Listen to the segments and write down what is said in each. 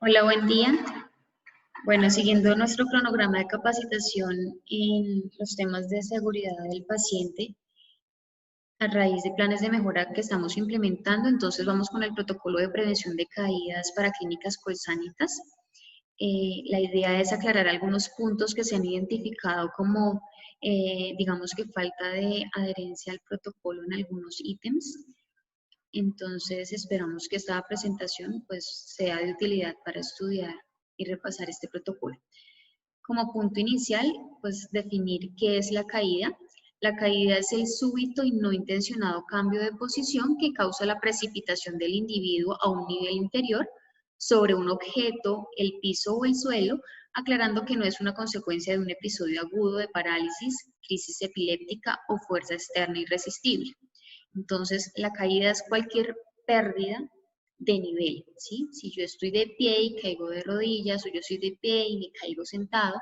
Hola, buen día. Bueno, siguiendo nuestro cronograma de capacitación en los temas de seguridad del paciente, a raíz de planes de mejora que estamos implementando, entonces vamos con el protocolo de prevención de caídas para clínicas colsánicas. La idea es aclarar algunos puntos que se han identificado como, digamos que falta de adherencia al protocolo en algunos ítems. Entonces esperamos que esta presentación pues sea de utilidad para estudiar y repasar este protocolo. Como punto inicial, pues definir qué es la caída. La caída es el súbito y no intencionado cambio de posición que causa la precipitación del individuo a un nivel inferior sobre un objeto, el piso o el suelo, aclarando que no es una consecuencia de un episodio agudo de parálisis, crisis epiléptica o fuerza externa irresistible. Entonces, la caída es cualquier pérdida de nivel, ¿sí? Si yo estoy de pie y caigo de rodillas, o yo estoy de pie y me caigo sentado,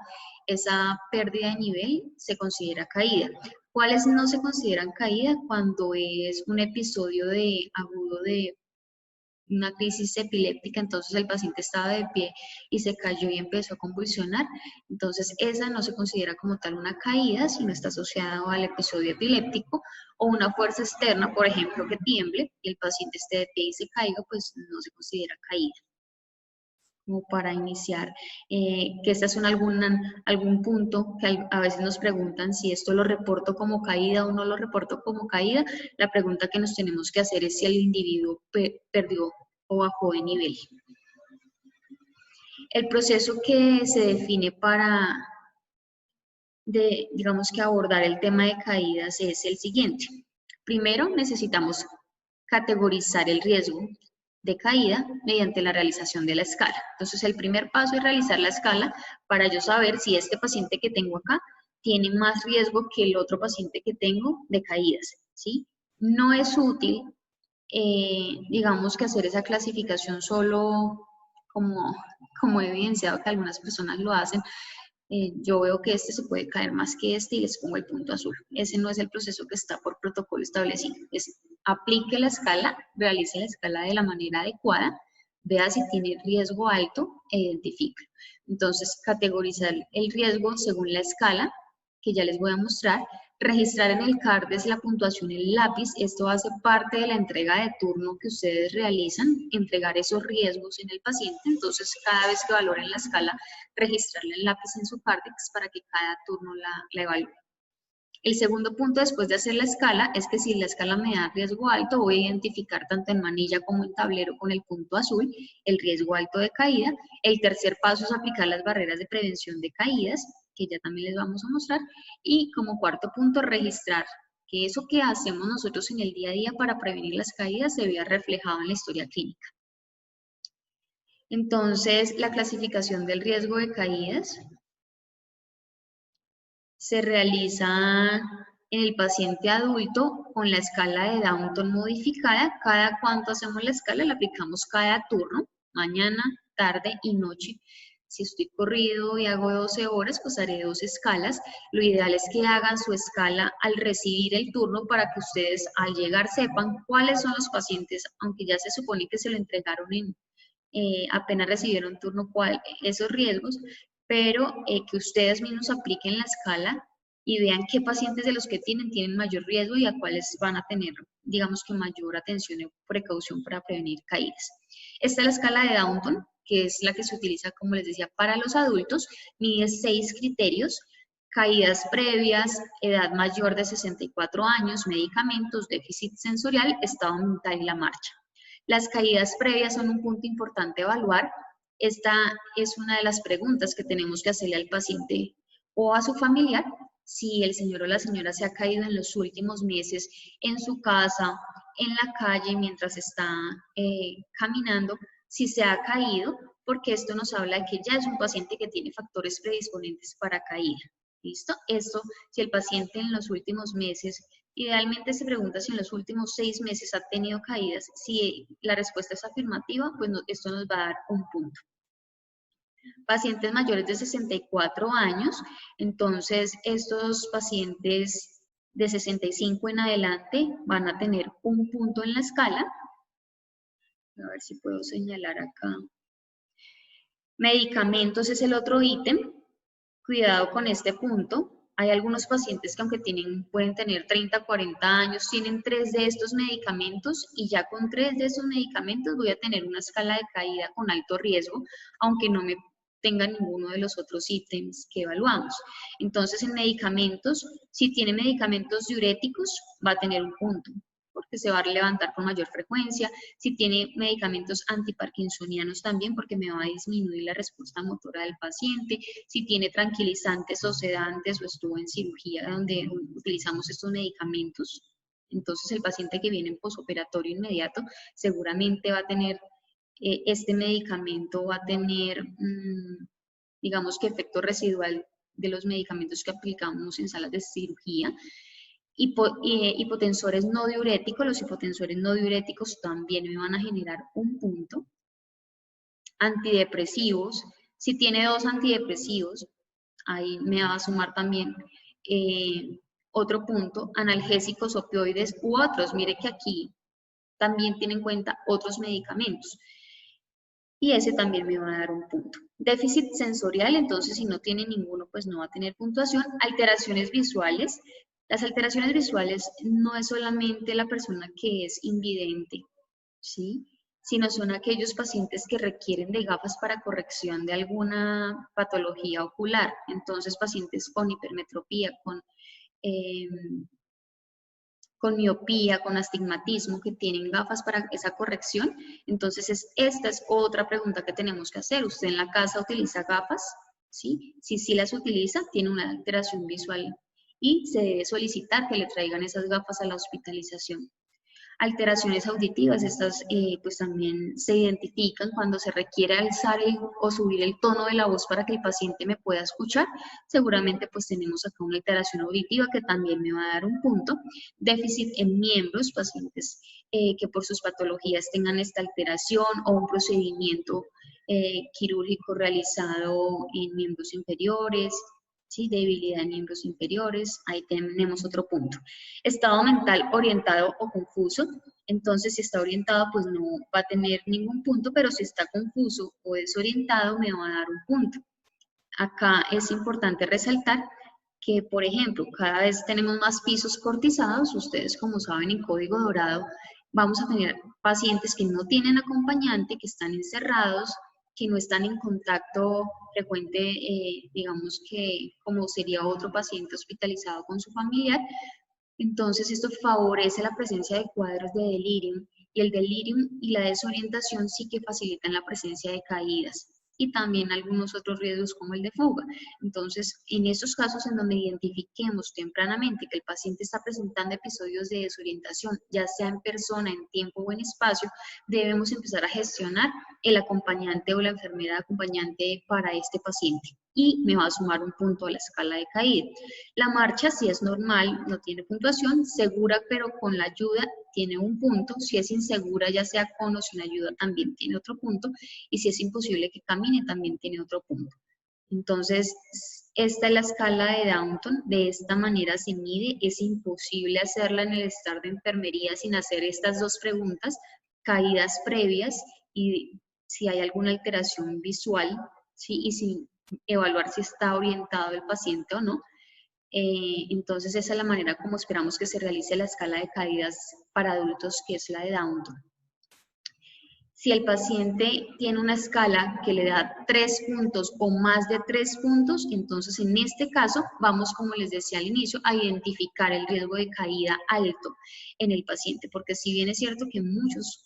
esa pérdida de nivel se considera caída. ¿Cuáles no se consideran caída? Cuando es un episodio agudo de una crisis epiléptica, entonces el paciente estaba de pie y se cayó y empezó a convulsionar, entonces esa no se considera como tal una caída, sino está asociada al episodio epiléptico, o una fuerza externa, por ejemplo, que tiemble y el paciente esté de pie y se caiga, pues no se considera caída. Como para iniciar, que estas son algún punto que a veces nos preguntan si esto lo reporto como caída o no lo reporto como caída. La pregunta que nos tenemos que hacer es si el individuo perdió o bajó de nivel. El proceso que se define para, digamos que abordar el tema de caídas es el siguiente. Primero necesitamos categorizar el riesgo de caída mediante la realización de la escala. Entonces, el primer paso es realizar la escala para yo saber si este paciente que tengo acá tiene más riesgo que el otro paciente que tengo de caídas, ¿sí? No es útil, digamos, que hacer esa clasificación solo como he evidenciado que algunas personas lo hacen. Yo veo que este se puede caer más que este y les pongo el punto azul. Ese no es el proceso que está por protocolo establecido. Es aplique la escala, realice la escala de la manera adecuada, vea si tiene riesgo alto e identifique. Entonces, categorizar el riesgo según la escala, que ya les voy a mostrar. Registrar en el CARDES la puntuación en lápiz. Esto hace parte de la entrega de turno que ustedes realizan, entregar esos riesgos en el paciente. Entonces, cada vez que valoren la escala, registrarla en lápiz en su CARDEX para que cada turno la evalúe. El segundo punto después de hacer la escala es que si la escala me da riesgo alto, voy a identificar tanto en manilla como en tablero con el punto azul el riesgo alto de caída. El tercer paso es aplicar las barreras de prevención de caídas, que ya también les vamos a mostrar. Y como cuarto punto, registrar que eso que hacemos nosotros en el día a día para prevenir las caídas se vea reflejado en la historia clínica. Entonces, la clasificación del riesgo de caídas se realiza en el paciente adulto con la escala de Downton modificada. Cada cuánto hacemos la escala, la aplicamos cada turno, mañana, tarde y noche. Si estoy corrido y hago 12 horas, pues haré 2 escalas. Lo ideal es que hagan su escala al recibir el turno para que ustedes al llegar sepan cuáles son los pacientes, aunque ya se supone que se lo entregaron apenas recibieron turno, esos riesgos, pero que ustedes mismos apliquen la escala y vean qué pacientes de los que tienen mayor riesgo y a cuáles van a tener, digamos que mayor atención y precaución para prevenir caídas. Esta es la escala de Downton, que es la que se utiliza, como les decía, para los adultos. Mide 6 criterios: caídas previas, edad mayor de 64 años, medicamentos, déficit sensorial, estado mental y la marcha. Las caídas previas son un punto importante a evaluar. Esta es una de las preguntas que tenemos que hacerle al paciente o a su familiar: si el señor o la señora se ha caído en los últimos meses en su casa, en la calle, mientras está caminando, si se ha caído, porque esto nos habla de que ya es un paciente que tiene factores predisponentes para caída. ¿Listo? Esto, si el paciente en los últimos meses, idealmente se pregunta si en los últimos 6 meses ha tenido caídas. Si la respuesta es afirmativa, pues esto nos va a dar un punto. Pacientes mayores de 64 años, entonces estos pacientes de 65 en adelante van a tener un punto en la escala. A ver si puedo señalar acá. Medicamentos es el otro ítem. Cuidado con este punto. Hay algunos pacientes que aunque pueden tener 30, 40 años, tienen 3 de estos medicamentos y ya con 3 de esos medicamentos voy a tener una escala de caída con alto riesgo, aunque no me tenga ninguno de los otros ítems que evaluamos. Entonces, en medicamentos, si tiene medicamentos diuréticos, va a tener un punto, porque se va a levantar con mayor frecuencia. Si tiene medicamentos antiparkinsonianos también, porque me va a disminuir la respuesta motora del paciente. Si tiene tranquilizantes o sedantes o estuvo en cirugía donde utilizamos estos medicamentos, entonces el paciente que viene en posoperatorio inmediato seguramente va a tener este medicamento, va a tener, digamos que efecto residual de los medicamentos que aplicamos en salas de cirugía. Hipotensores no diuréticos, los hipotensores no diuréticos también me van a generar un punto. Antidepresivos, si tiene 2 antidepresivos, ahí me va a sumar también otro punto. Analgésicos, opioides u otros, mire que aquí también tiene en cuenta otros medicamentos. Y ese también me va a dar un punto. Déficit sensorial, entonces si no tiene ninguno, pues no va a tener puntuación. Alteraciones visuales. Las alteraciones visuales no es solamente la persona que es invidente, ¿sí? Sino son aquellos pacientes que requieren de gafas para corrección de alguna patología ocular. Entonces, pacientes con hipermetropía, con miopía, con astigmatismo, que tienen gafas para esa corrección. Entonces, esta es otra pregunta que tenemos que hacer. ¿Usted en la casa utiliza gafas? ¿Sí? Si sí las utiliza, tiene una alteración visual y se debe solicitar que le traigan esas gafas a la hospitalización. Alteraciones auditivas, estas pues también se identifican cuando se requiere alzar o subir el tono de la voz para que el paciente me pueda escuchar. Seguramente pues tenemos acá una alteración auditiva que también me va a dar un punto. Déficit en miembros, pacientes que por sus patologías tengan esta alteración o un procedimiento quirúrgico realizado en miembros inferiores. ¿Sí? Debilidad en miembros inferiores, ahí tenemos otro punto. Estado mental orientado o confuso, entonces si está orientado pues no va a tener ningún punto, pero si está confuso o desorientado me va a dar un punto. Acá es importante resaltar que, por ejemplo, cada vez tenemos más pisos cortizados, ustedes como saben en código dorado vamos a tener pacientes que no tienen acompañante, que están encerrados, que no están en contacto frecuente, digamos que como sería otro paciente hospitalizado con su familiar. Entonces esto favorece la presencia de cuadros de delirium y el delirium y la desorientación sí que facilitan la presencia de caídas y también algunos otros riesgos como el de fuga. Entonces, en esos casos en donde identifiquemos tempranamente que el paciente está presentando episodios de desorientación, ya sea en persona, en tiempo o en espacio, debemos empezar a gestionar el acompañante o la enfermera acompañante para este paciente y me va a sumar un punto a la escala de caída. La marcha, si es normal, no tiene puntuación, segura pero con la ayuda tiene un punto, si es insegura, ya sea con o sin ayuda, también tiene otro punto, y si es imposible que camine, también tiene otro punto. Entonces, esta es la escala de Downton, de esta manera se mide, es imposible hacerla en el estar de enfermería sin hacer estas dos preguntas, caídas previas y si hay alguna alteración visual, ¿sí? Y sin evaluar si está orientado el paciente o no. Entonces esa es la manera como esperamos que se realice la escala de caídas para adultos, que es la de Downton. Si el paciente tiene una escala que le da 3 puntos o más de 3 puntos, entonces en este caso vamos, como les decía al inicio, a identificar el riesgo de caída alto en el paciente, porque si bien es cierto que muchos,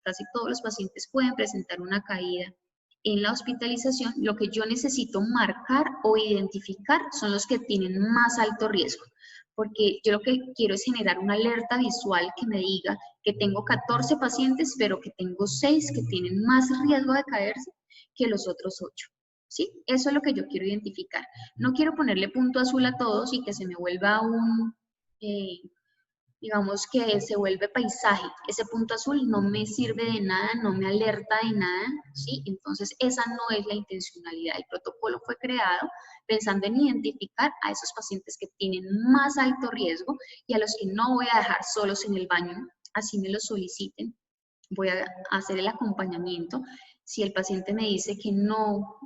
casi todos los pacientes pueden presentar una caída en la hospitalización, lo que yo necesito marcar o identificar son los que tienen más alto riesgo, porque yo lo que quiero es generar una alerta visual que me diga que tengo 14 pacientes, pero que tengo 6 que tienen más riesgo de caerse que los otros 8. ¿Sí? Eso es lo que yo quiero identificar. No quiero ponerle punto azul a todos y que se me vuelva digamos que se vuelve paisaje. Ese punto azul no me sirve de nada, no me alerta de nada, ¿sí? Entonces esa no es la intencionalidad. El protocolo fue creado pensando en identificar a esos pacientes que tienen más alto riesgo y a los que no voy a dejar solos en el baño, así me lo soliciten. voy a hacer el acompañamiento. Si el paciente me dice que no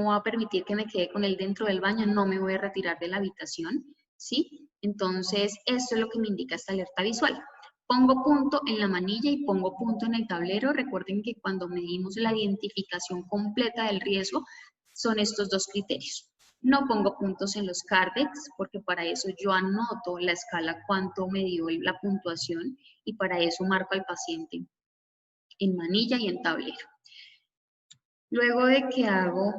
va a permitir que me quede con él dentro del baño, no me voy a retirar de la habitación, ¿sí? Entonces, esto es lo que me indica esta alerta visual. Pongo punto en la manilla y pongo punto en el tablero. Recuerden que cuando medimos la identificación completa del riesgo, son estos dos criterios. No pongo puntos en los Cardex, porque para eso yo anoto la escala cuánto me dio la puntuación y para eso marco al paciente en manilla y en tablero. Luego de que hago,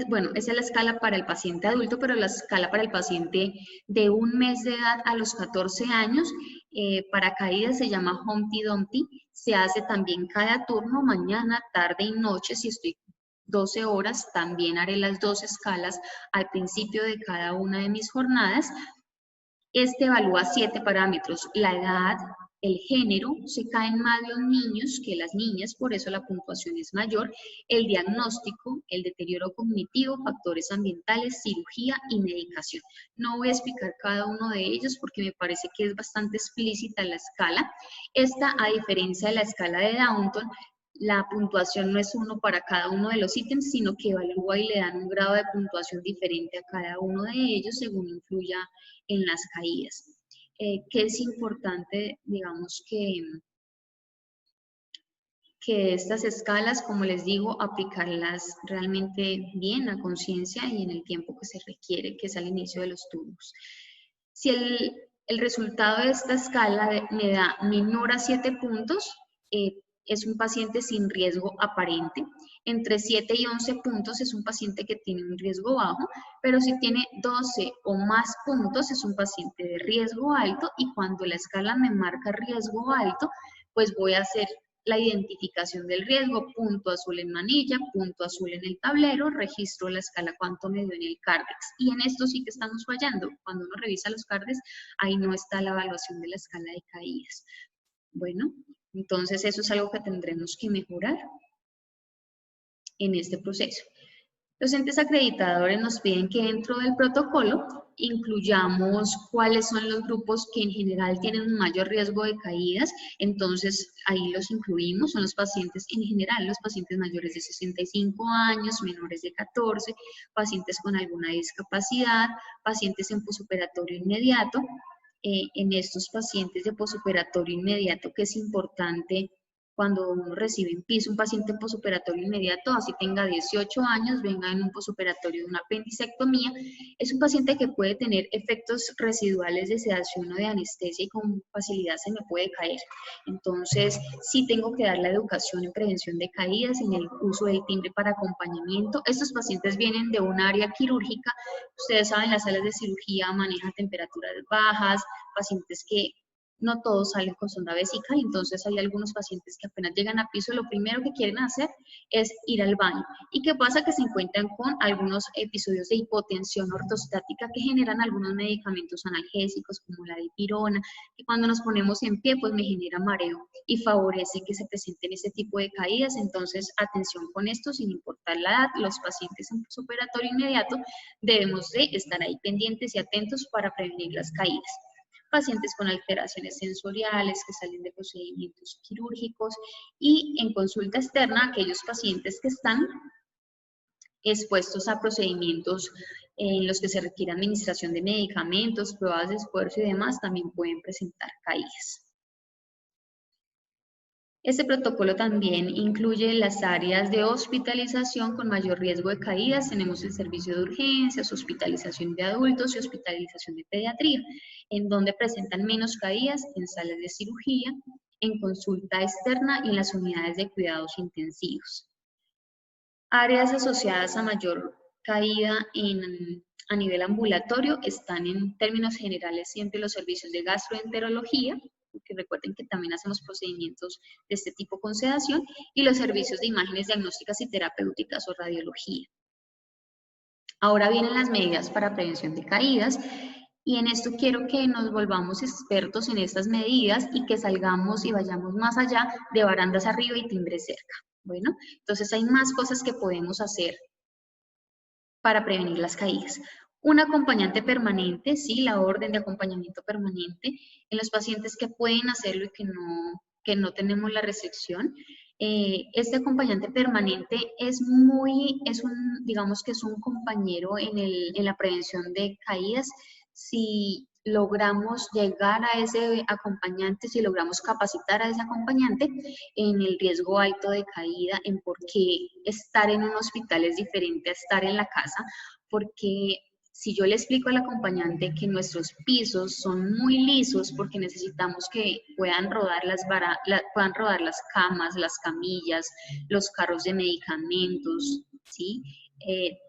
bueno, esa es la escala para el paciente adulto, pero la escala para el paciente de 1 mes de edad a los 14 años, para caídas se llama Humpty Dumpty, se hace también cada turno, mañana, tarde y noche. Si estoy 12 horas, también haré las 2 escalas al principio de cada una de mis jornadas. Este evalúa 7 parámetros: la edad, el género, se caen más los niños que las niñas, por eso la puntuación es mayor, el diagnóstico, el deterioro cognitivo, factores ambientales, cirugía y medicación. No voy a explicar cada uno de ellos porque me parece que es bastante explícita la escala. Esta, a diferencia de la escala de Downton, la puntuación no es uno para cada uno de los ítems, sino que evalúa y le dan un grado de puntuación diferente a cada uno de ellos según influya en las caídas. Que es importante, digamos, que estas escalas, como les digo, aplicarlas realmente bien a conciencia y en el tiempo que se requiere, que es al inicio de los turnos. Si el resultado de esta escala me da menor a 7 puntos, es un paciente sin riesgo aparente. Entre 7 y 11 puntos es un paciente que tiene un riesgo bajo, pero si tiene 12 o más puntos es un paciente de riesgo alto, y cuando la escala me marca riesgo alto, pues voy a hacer la identificación del riesgo, punto azul en manilla, punto azul en el tablero, registro la escala cuánto me dio en el Cardex. Y en esto sí que estamos fallando. Cuando uno revisa los Cardex, ahí no está la evaluación de la escala de caídas. Bueno, entonces eso es algo que tendremos que mejorar en este proceso. Los entes acreditadores nos piden que dentro del protocolo incluyamos cuáles son los grupos que en general tienen un mayor riesgo de caídas. Entonces ahí los incluimos, son los pacientes en general, los pacientes mayores de 65 años, menores de 14, pacientes con alguna discapacidad, pacientes en posoperatorio inmediato. En estos pacientes de posoperatorio inmediato, que es importante cuando uno recibe en piso un paciente en posoperatorio inmediato, así tenga 18 años, venga en un posoperatorio de una apendicectomía, es un paciente que puede tener efectos residuales de sedación o de anestesia y con facilidad se me puede caer. Entonces, sí tengo que dar la educación en prevención de caídas, en el uso del timbre para acompañamiento. Estos pacientes vienen de un área quirúrgica. Ustedes saben, las salas de cirugía manejan temperaturas bajas, pacientes que no todos salen con sonda vesical, entonces hay algunos pacientes que apenas llegan a piso, lo primero que quieren hacer es ir al baño. ¿Y qué pasa? Que se encuentran con algunos episodios de hipotensión ortostática que generan algunos medicamentos analgésicos como la dipirona, que cuando nos ponemos en pie pues me genera mareo y favorece que se presenten ese tipo de caídas. Entonces, atención con esto, sin importar la edad, los pacientes en posoperatorio inmediato debemos de estar ahí pendientes y atentos para prevenir las caídas. Pacientes con alteraciones sensoriales que salen de procedimientos quirúrgicos, y en consulta externa aquellos pacientes que están expuestos a procedimientos en los que se requiere administración de medicamentos, pruebas de esfuerzo y demás, también pueden presentar caídas. Este protocolo también incluye las áreas de hospitalización con mayor riesgo de caídas. Tenemos el servicio de urgencias, hospitalización de adultos y hospitalización de pediatría, en donde presentan menos caídas en salas de cirugía, en consulta externa y en las unidades de cuidados intensivos. Áreas asociadas a mayor caída a nivel ambulatorio están en términos generales siempre los servicios de gastroenterología, porque recuerden que también hacemos procedimientos de este tipo con sedación, y los servicios de imágenes diagnósticas y terapéuticas o radiología. Ahora vienen las medidas para prevención de caídas, y en esto quiero que nos volvamos expertos en estas medidas y que salgamos y vayamos más allá de barandas arriba y timbre cerca. Bueno, entonces hay más cosas que podemos hacer para prevenir las caídas. Un acompañante permanente, sí, la orden de acompañamiento permanente en los pacientes que pueden hacerlo y que no que no tenemos la restricción. Este acompañante permanente digamos que es un compañero en la prevención de caídas. Si logramos llegar a ese acompañante, si logramos capacitar a ese acompañante en el riesgo alto de caída, en por qué estar en un hospital es diferente a estar en la casa, porque si yo le explico al acompañante que nuestros pisos son muy lisos porque necesitamos que puedan rodar puedan rodar las camas, las camillas, los carros de medicamentos, ¿sí?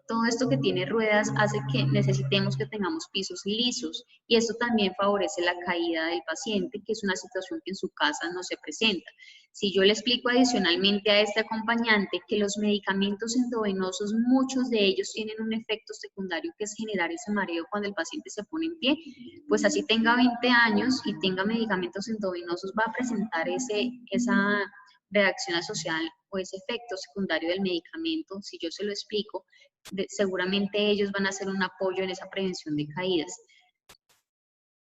Todo esto que tiene ruedas hace que necesitemos que tengamos pisos lisos y esto también favorece la caída del paciente, que es una situación que en su casa no se presenta. Si yo le explico adicionalmente a este acompañante que los medicamentos endovenosos, muchos de ellos tienen un efecto secundario que es generar ese mareo cuando el paciente se pone en pie, pues así tenga 20 años y tenga medicamentos endovenosos, va a presentar esa reacción asociada o ese efecto secundario del medicamento. Si yo se lo explico, seguramente ellos van a hacer un apoyo en esa prevención de caídas.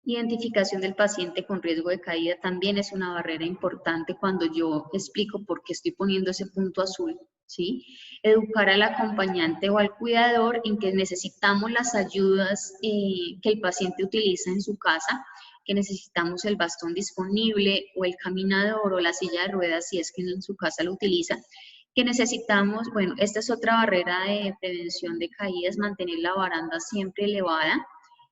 Identificación del paciente con riesgo de caída también es una barrera importante cuando yo explico por qué estoy poniendo ese punto azul, ¿sí? Educar al acompañante o al cuidador en que necesitamos las ayudas que el paciente utiliza en su casa, que necesitamos el bastón disponible o el caminador o la silla de ruedas si es que en su casa lo utiliza, que necesitamos, bueno, esta es otra barrera de prevención de caídas, mantener la baranda siempre elevada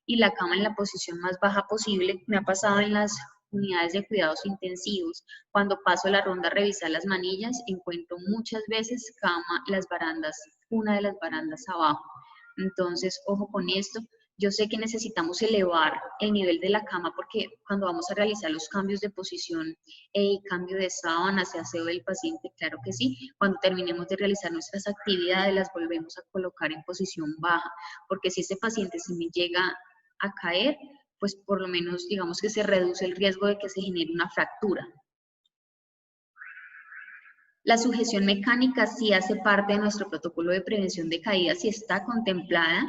y la cama en la posición más baja posible. Me ha pasado en las unidades de cuidados intensivos, cuando paso la ronda a revisar las manillas, encuentro muchas veces una de las barandas abajo. Entonces, ojo con esto. Yo sé que necesitamos elevar el nivel de la cama porque cuando vamos a realizar los cambios de posición y cambio de sábanas y aseo del paciente, claro que sí, cuando terminemos de realizar nuestras actividades las volvemos a colocar en posición baja, porque si este paciente se me llega a caer, pues por lo menos digamos que se reduce el riesgo de que se genere una fractura. La sujeción mecánica sí hace parte de nuestro protocolo de prevención de caídas y está contemplada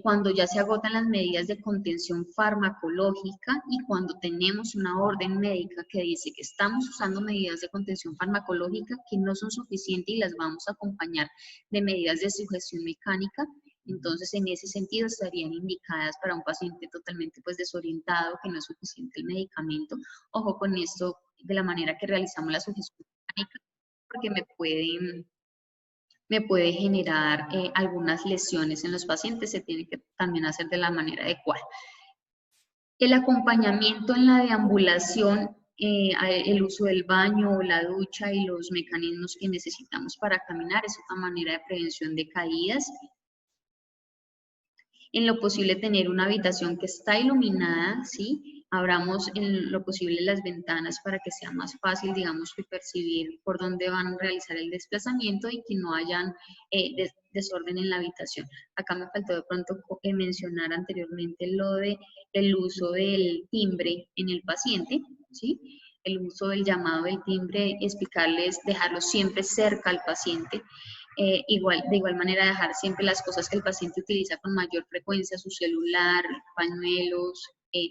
cuando ya se agotan las medidas de contención farmacológica y cuando tenemos una orden médica que dice que estamos usando medidas de contención farmacológica que no son suficientes y las vamos a acompañar de medidas de sujeción mecánica. Entonces, en ese sentido, estarían indicadas para un paciente totalmente pues, desorientado, que no es suficiente el medicamento. Ojo con esto, de la manera que realizamos la sujeción mecánica, porque me puede generar algunas lesiones en los pacientes, se tiene que también hacer de la manera adecuada. El acompañamiento en la deambulación, el uso del baño o la ducha y los mecanismos que necesitamos para caminar es otra manera de prevención de caídas. En lo posible tener una habitación que está iluminada, ¿sí? Abramos en lo posible las ventanas para que sea más fácil, digamos, que percibir por dónde van a realizar el desplazamiento y que no hayan desorden en la habitación. Acá me faltó de pronto mencionar anteriormente lo de el uso del timbre en el paciente, ¿sí? El uso del llamado del timbre, explicarles, dejarlo siempre cerca al paciente. De igual manera dejar siempre las cosas que el paciente utiliza con mayor frecuencia, su celular, pañuelos,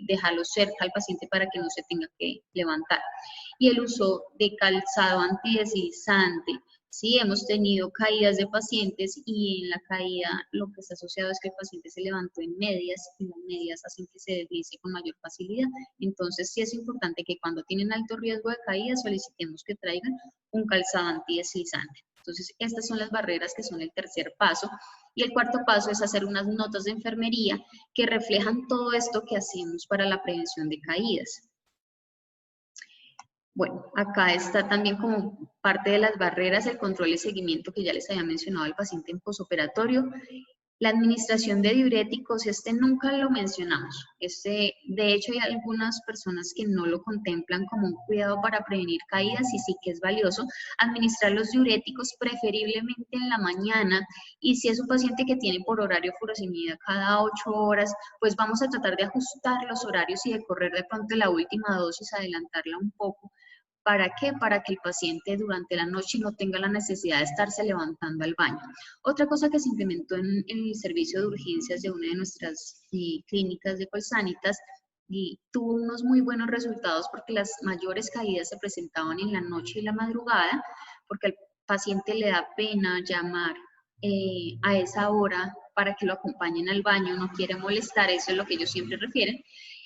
dejarlos cerca al paciente para que no se tenga que levantar. Y el uso de calzado antideslizante. Sí, hemos tenido caídas de pacientes y en la caída lo que está asociado es que el paciente se levantó en medias y las medias hacen que se deslice con mayor facilidad. Entonces sí es importante que cuando tienen alto riesgo de caída solicitemos que traigan un calzado antideslizante. Entonces estas son las barreras que son el tercer paso. Y el cuarto paso es hacer unas notas de enfermería que reflejan todo esto que hacemos para la prevención de caídas. Bueno, acá está también como parte de las barreras el control y seguimiento que ya les había mencionado al paciente en posoperatorio. La administración de diuréticos, nunca lo mencionamos. De hecho, hay algunas personas que no lo contemplan como un cuidado para prevenir caídas y sí que es valioso administrar los diuréticos preferiblemente en la mañana y si es un paciente que tiene por horario furosemida cada 8 horas, pues vamos a tratar de ajustar los horarios y de correr de pronto la última dosis, adelantarla un poco. ¿Para qué? Para que el paciente durante la noche no tenga la necesidad de estarse levantando al baño. Otra cosa que se implementó en el servicio de urgencias de una de nuestras clínicas de Colsanitas y tuvo unos muy buenos resultados porque las mayores caídas se presentaban en la noche y la madrugada, porque al paciente le da pena llamar a esa hora para que lo acompañen al baño, no quiere molestar, eso es lo que ellos siempre refieren.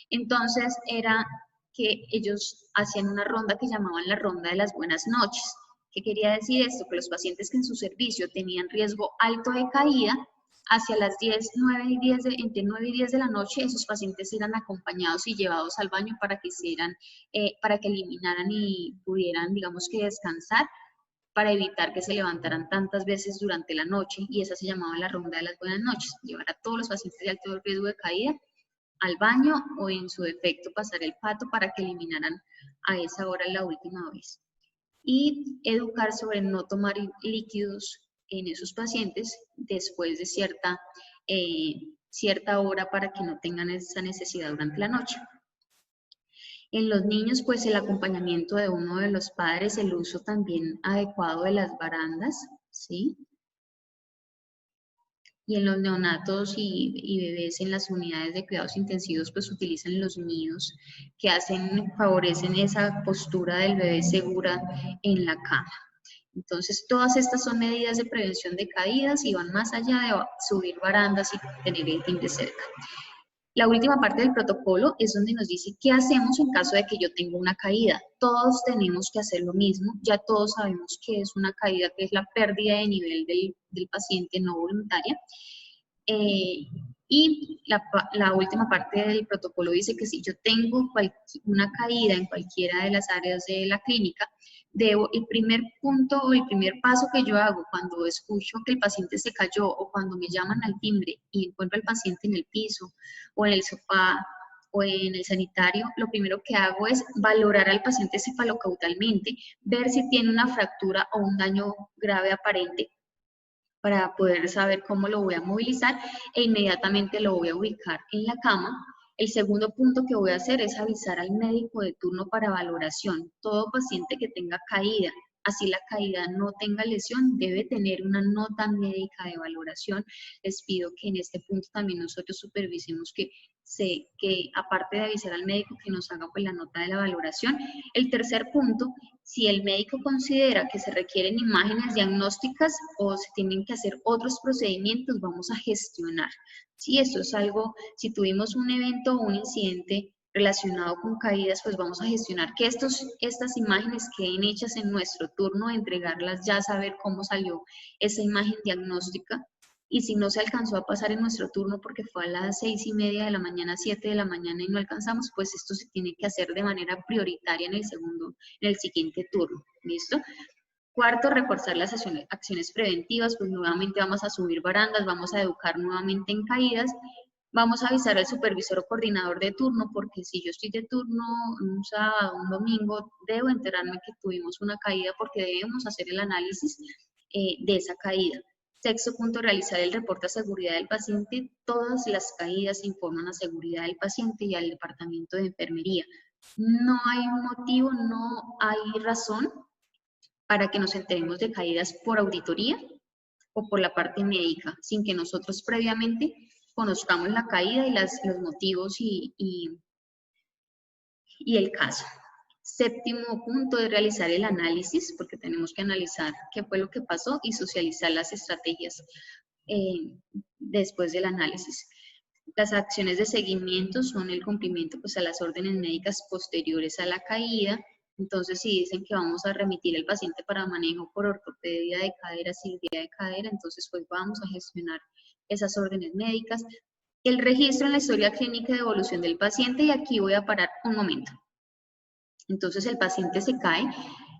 Entonces era que ellos hacían una ronda que llamaban la ronda de las buenas noches. ¿Qué quería decir esto? Que los pacientes que en su servicio tenían riesgo alto de caída, hacia las 10, 9 y 10 entre 9 y 10 de la noche, esos pacientes eran acompañados y llevados al baño para que para que eliminaran y pudieran, digamos que descansar, para evitar que se levantaran tantas veces durante la noche, y esa se llamaba la ronda de las buenas noches, llevar a todos los pacientes de alto riesgo de caída al baño o en su defecto pasar el pato para que eliminaran a esa hora la última vez. Y educar sobre no tomar líquidos en esos pacientes después de cierta hora para que no tengan esa necesidad durante la noche. En los niños, pues el acompañamiento de uno de los padres, el uso también adecuado de las barandas, ¿sí? Y en los neonatos y bebés en las unidades de cuidados intensivos, pues utilizan los nidos que favorecen esa postura del bebé segura en la cama. Entonces, todas estas son medidas de prevención de caídas y van más allá de subir barandas y tener el timbre cerca. La última parte del protocolo es donde nos dice qué hacemos en caso de que yo tenga una caída. Todos tenemos que hacer lo mismo, ya todos sabemos qué es una caída, que es la pérdida de nivel del paciente no voluntaria. Y la última parte del protocolo dice que si yo tengo una caída en cualquiera de las áreas de la clínica, el primer punto o el primer paso que yo hago cuando escucho que el paciente se cayó o cuando me llaman al timbre y encuentro al paciente en el piso o en el sofá o en el sanitario, lo primero que hago es valorar al paciente cefalocautalmente, ver si tiene una fractura o un daño grave aparente para poder saber cómo lo voy a movilizar e inmediatamente lo voy a ubicar en la cama. El segundo punto que voy a hacer es avisar al médico de turno para valoración. Todo paciente que tenga caída, así la caída no tenga lesión, debe tener una nota médica de valoración. Les pido que en este punto también nosotros supervisemos que aparte de avisar al médico, que nos haga pues la nota de la valoración. El tercer punto, si el médico considera que se requieren imágenes diagnósticas o se tienen que hacer otros procedimientos, vamos a gestionar. Si esto es algo, si tuvimos un evento o un incidente relacionado con caídas, pues vamos a gestionar que estas imágenes queden hechas en nuestro turno, entregarlas ya, saber cómo salió esa imagen diagnóstica. Y si no se alcanzó a pasar en nuestro turno porque fue a las 6:30 de la mañana, 7 de la mañana y no alcanzamos, pues esto se tiene que hacer de manera prioritaria en el siguiente turno. ¿Listo? Cuarto, reforzar las acciones preventivas, pues nuevamente vamos a subir barandas, vamos a educar nuevamente en caídas, vamos a avisar al supervisor o coordinador de turno, porque si yo estoy de turno un sábado, un domingo, debo enterarme que tuvimos una caída porque debemos hacer el análisis de esa caída. Sexto punto, realizar el reporte a seguridad del paciente. Todas las caídas informan a seguridad del paciente y al departamento de enfermería. No hay motivo, no hay razón para que nos enteremos de caídas por auditoría o por la parte médica, sin que nosotros previamente conozcamos la caída y los motivos y el caso. Séptimo punto es realizar el análisis, porque tenemos que analizar qué fue lo que pasó y socializar las estrategias después del análisis. Las acciones de seguimiento son el cumplimiento pues, a las órdenes médicas posteriores a la caída. Entonces, si dicen que vamos a remitir al paciente para manejo por ortopedia de cadera, cirugía de cadera, entonces pues vamos a gestionar esas órdenes médicas. El registro en la historia clínica de evolución del paciente, y aquí voy a parar un momento. Entonces el paciente se cae.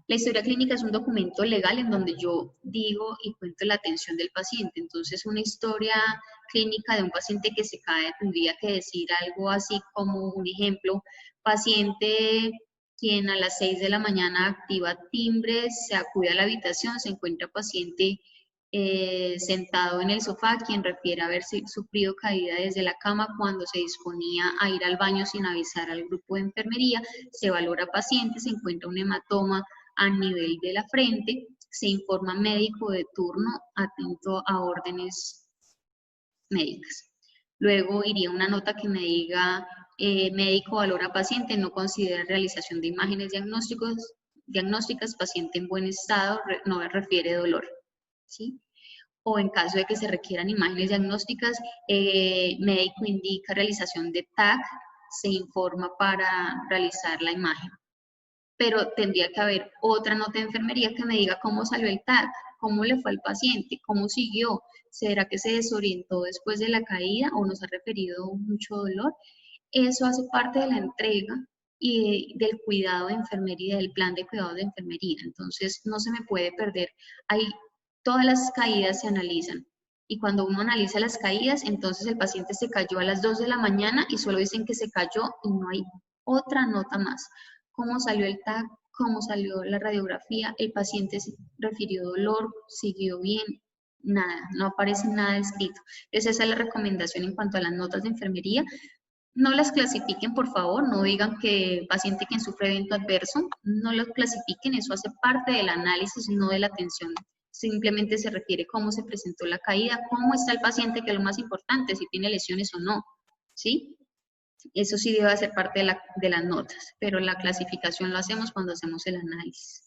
La historia clínica es un documento legal en donde yo digo y cuento la atención del paciente. Entonces una historia clínica de un paciente que se cae tendría que decir algo así como un ejemplo: paciente quien a las 6 de la mañana activa timbres, se acude a la habitación, se encuentra paciente sentado en el sofá, quien refiere haber sufrido caída desde la cama cuando se disponía a ir al baño sin avisar al grupo de enfermería, se valora paciente, se encuentra un hematoma a nivel de la frente, se informa médico de turno atento a órdenes médicas. Luego iría una nota que me diga médico valora paciente, no considera realización de imágenes diagnósticas, paciente en buen estado, no refiere dolor, ¿sí? O en caso de que se requieran imágenes diagnósticas, médico indica realización de TAC, se informa para realizar la imagen. Pero tendría que haber otra nota de enfermería que me diga cómo salió el TAC, cómo le fue al paciente, cómo siguió, ¿será que se desorientó después de la caída o nos ha referido mucho dolor? Eso hace parte de la entrega y del cuidado de enfermería, del plan de cuidado de enfermería. Entonces, no se me puede perder. Todas las caídas se analizan. Y cuando uno analiza las caídas, entonces el paciente se cayó a las 2 de la mañana y solo dicen que se cayó y no hay otra nota más. ¿Cómo salió el TAC? ¿Cómo salió la radiografía? El paciente refirió dolor, siguió bien, nada, no aparece nada escrito. Entonces esa es la recomendación en cuanto a las notas de enfermería. No las clasifiquen, por favor, no digan que paciente quien sufre evento adverso, no lo clasifiquen, eso hace parte del análisis, no de la atención. Simplemente se refiere cómo se presentó la caída, cómo está el paciente, que es lo más importante, si tiene lesiones o no, ¿sí? Eso sí debe hacer parte de las notas, pero la clasificación lo hacemos cuando hacemos el análisis.